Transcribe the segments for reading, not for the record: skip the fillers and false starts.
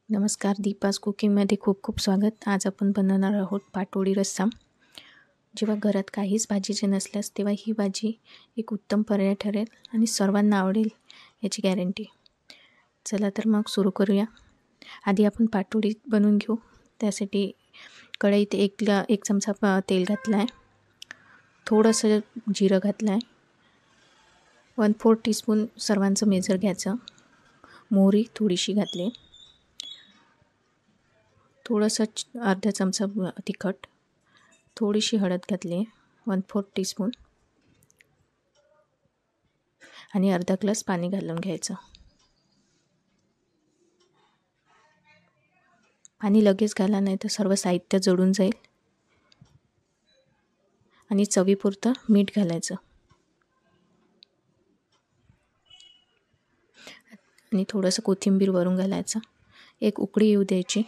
नमस्कार, दीपाज कुकिंगमध्ये खूप खूप स्वागत. आज आपण बनवणार आहोत पाटोडी रस्सा. जेव्हा घरात काहीच भाजीचे नसल्यास तेव्हा ही भाजी एक उत्तम पर्याय ठरेल आणि सर्वांना आवडेल याची गॅरंटी. चला तर मग सुरू करूया. आधी आपण पाटोडी बनवून घेऊ. त्यासाठी कढईत एक चमचा तेल घातलं आहे, थोडंसं जिरं घातलं आहे, 1/4 टीस्पून सर्वांचं मेजर घ्यायचं, मोहरी थोडीशी घातली, थोडंसं अर्धा चमचा तिखट, थोडीशी हळद घातली 1/4 टीस्पून आणि अर्धा ग्लास पाणी घालून घ्यायचं. पाणी लगेच घाला, नाही तर सर्व साहित्य जळून जाईल. आणि चवीपुरतं मीठ घालायचं आणि थोडंसं कोथिंबीर वरून घालायचं. एक उकळी येऊ द्यायची.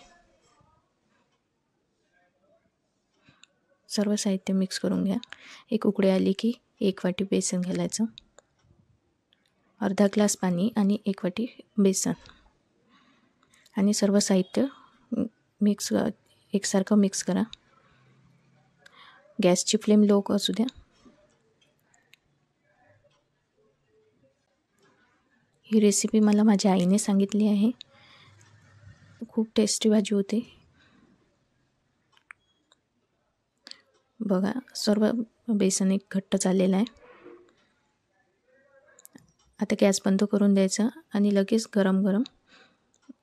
सर्व साहित्य मिक्स करून घ्या. एक उकळी आली की 1 वाटी बेसन घालायचं, अर्धा ग्लास पाणी आणि 1 वाटी बेसन आणि सर्व साहित्य एकसारखं मिक्स करा. गॅसची फ्लेम लो असू द्या. ही रेसिपी मला माझ्या आईने सांगितली आहे. खूप टेस्टी भाजी होते. बघा, सर्व बेसन एक घट्ट झालेलं आहे. आता गॅस बंद करून द्यायचा आणि लगेच गरम गरम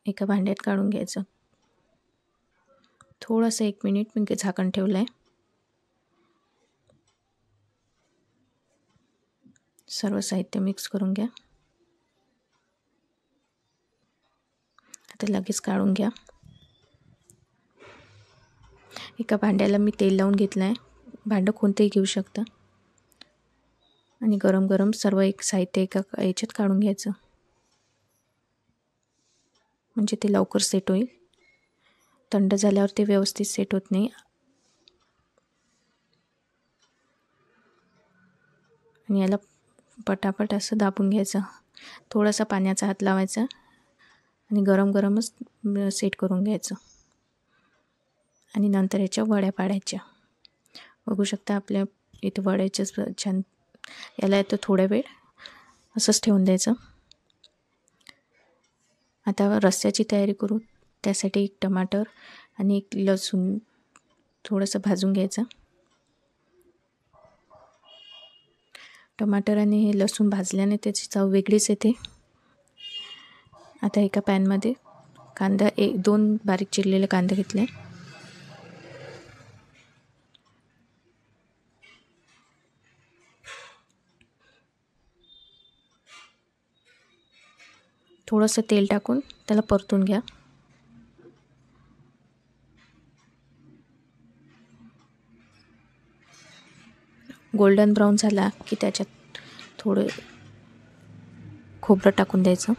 एका भांड्यात काढून घ्यायचं. थोडंसं 1 मिनिट मी झाकण ठेवलं आहे. सर्व साहित्य मिक्स करून घ्या. आता लगेच काढून घ्या. एका भांड्याला मी तेल लावून घेतलं आहे. भांडं कोणतंही घेऊ शकता आणि गरम गरम सर्व साहित्य एका याच्यात काढून घ्यायचं, म्हणजे ते लवकर सेट होईल. थंड झाल्यावर ते व्यवस्थित सेट होत नाही. आणि याला पटापट असं दाबून घ्यायचं. थोडासा पाण्याचा हात लावायचा आणि गरम गरमच सेट करून घ्यायचं. आणि नंतर याच्या वड्या पाडायच्या. बघू शकता आपल्या इथे वड्याच्या छान. याला येतो थोडा वेळ असंच ठेवून द्यायचं. आता रस्स्याची तयारी करू. त्यासाठी 1 टमाटर आणि 1 लसूण थोडंसं भाजून घ्यायचं. टमाटर आणि हे लसूण भाजल्याने त्याची चव वेगळीच येते. आता एका पॅनमध्ये कांदा 2 बारीक चिरलेले कांदे घेतले. थोडंसं तेल टाकून त्याला परतून घ्या. गोल्डन ब्राऊन झाला की त्याच्यात थोडं खोबरं टाकून द्यायचं.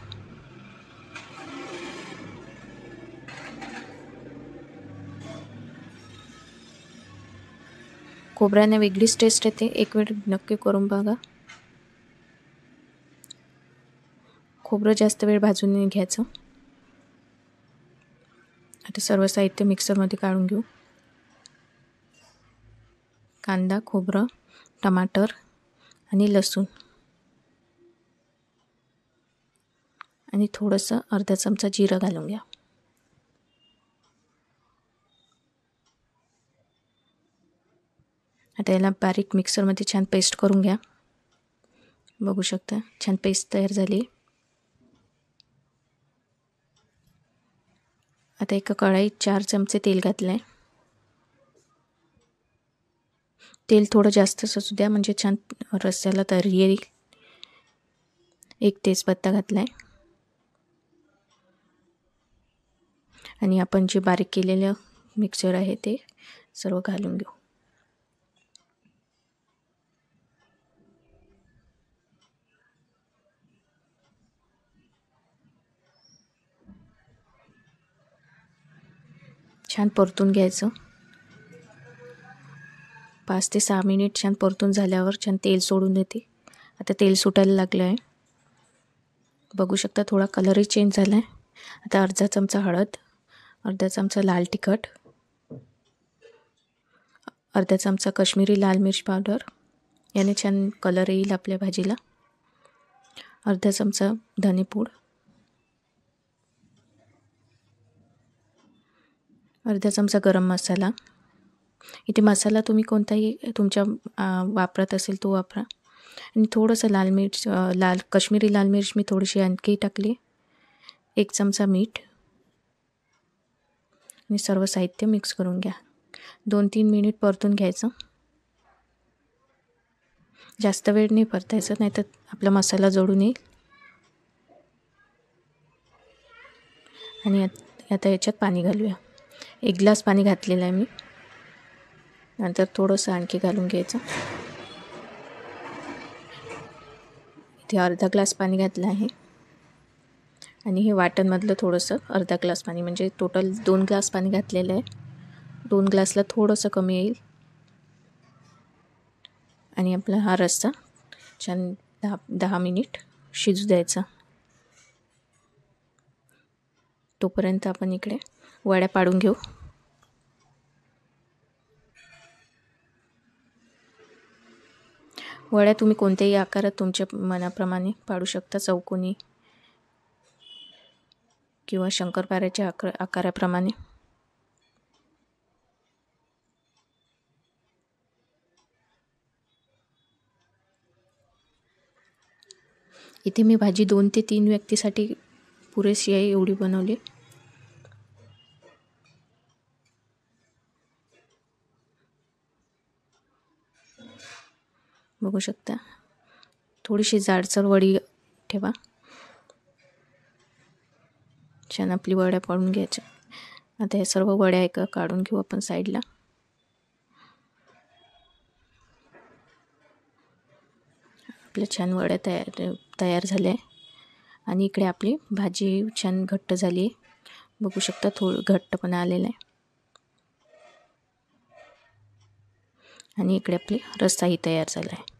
खोबऱ्याने वेगळीच टेस्ट येते. एक वेळ नक्की करून बघा. खोबरं जास्त वेळ भाजून घ्यायचं. आता सर्व साहित्य मिक्सरमध्ये काढून घेऊ. कांदा, खोबरं, टमाटर आणि लसूण आणि थोडंसं अर्धा चमचा जिरं घालून घ्या. आता याला बारीक मिक्सरमध्ये छान पेस्ट करून घ्या. बघू शकता छान पेस्ट तयार झाली. आता एका कढईत 4 चमचे तेल घातलं आहे. तेल थोडं जास्तच असू द्या, म्हणजे छान रस्स्याला तर्री येईल. 1 तेजपत्ता घातला आहे आणि आपण जे बारीक केलेलं मिक्सर आहे ते सर्व घालून घेऊ. छान परतून घ्यायचं. 5 ते 6 मिनिट छान परतून झाल्यावर छान तेल सोडून देते. आता तेल सुटायला लागलं आहे. बघू शकता थोडा कलरही चेंज झाला आहे. आता अर्धा चमचा हळद, अर्धा चमचा लाल तिखट, अर्धा चमचा काश्मीरी लाल मिर्च पावडर, याने छान कलर येईल आपल्या भाजीला, अर्धा चमचा धनेपूड, अर्धा चमचा गरम मसाला. इथे मसाला तुम्ही कोणताही तुमच्या वापरत असेल तो वापरा. आणि थोडंसं काश्मीरी लाल मिर्च मी थोडीशी आणखी टाकली, 1 चमचा मीठ आणि सर्व साहित्य मिक्स करून घ्या. 2-3 मिनिट परतून घ्यायचं. जास्त वेळ नाही परतायचं, नाहीतर आपला मसाला जळून येईल. आणि आता याच्यात पाणी घालूया. 1 ग्लास पाणी घातलेलं आहे मी, नंतर थोडंसं आणखी घालून घ्यायचं. इथे अर्धा ग्लास पाणी घातलं आहे आणि हे वाटणमधलं थोडंसं अर्धा ग्लास पाणी, म्हणजे टोटल 2 ग्लास पाणी घातलेलं आहे. 2 ग्लासला थोडंसं कमी येईल. आणि आपला हा रस्सा छान 10 मिनिट शिजू द्यायचा. तोपर्यंत आपण इकडे वड्या पाडून घेऊ. वड्या तुम्ही कोणत्याही आकारात तुमच्या मनाप्रमाणे पाडू शकता, चौकोनी किंवा शंकरपाऱ्याच्या आकाराप्रमाणे. इथे मी भाजी 2 ते 3 व्यक्तीसाठी पुरेशी आहे एवढी बनवली. बघू शकता, थोडीशी जाडसर वडी ठेवा. छान आपली वड्या पाडून घ्यायच्या. आता हे सर्व वड्या एका काढून घेऊ आपण साईडला. आपल्या छान वड्या तयार झाल्या आहे. आणि इकडे आपली भाजी छान घट्ट झाली आहे. बघू शकता, थोडं घट्टपणा आलेला आहे. आणि इकडे आपली रस्साही तयार झाला आहे.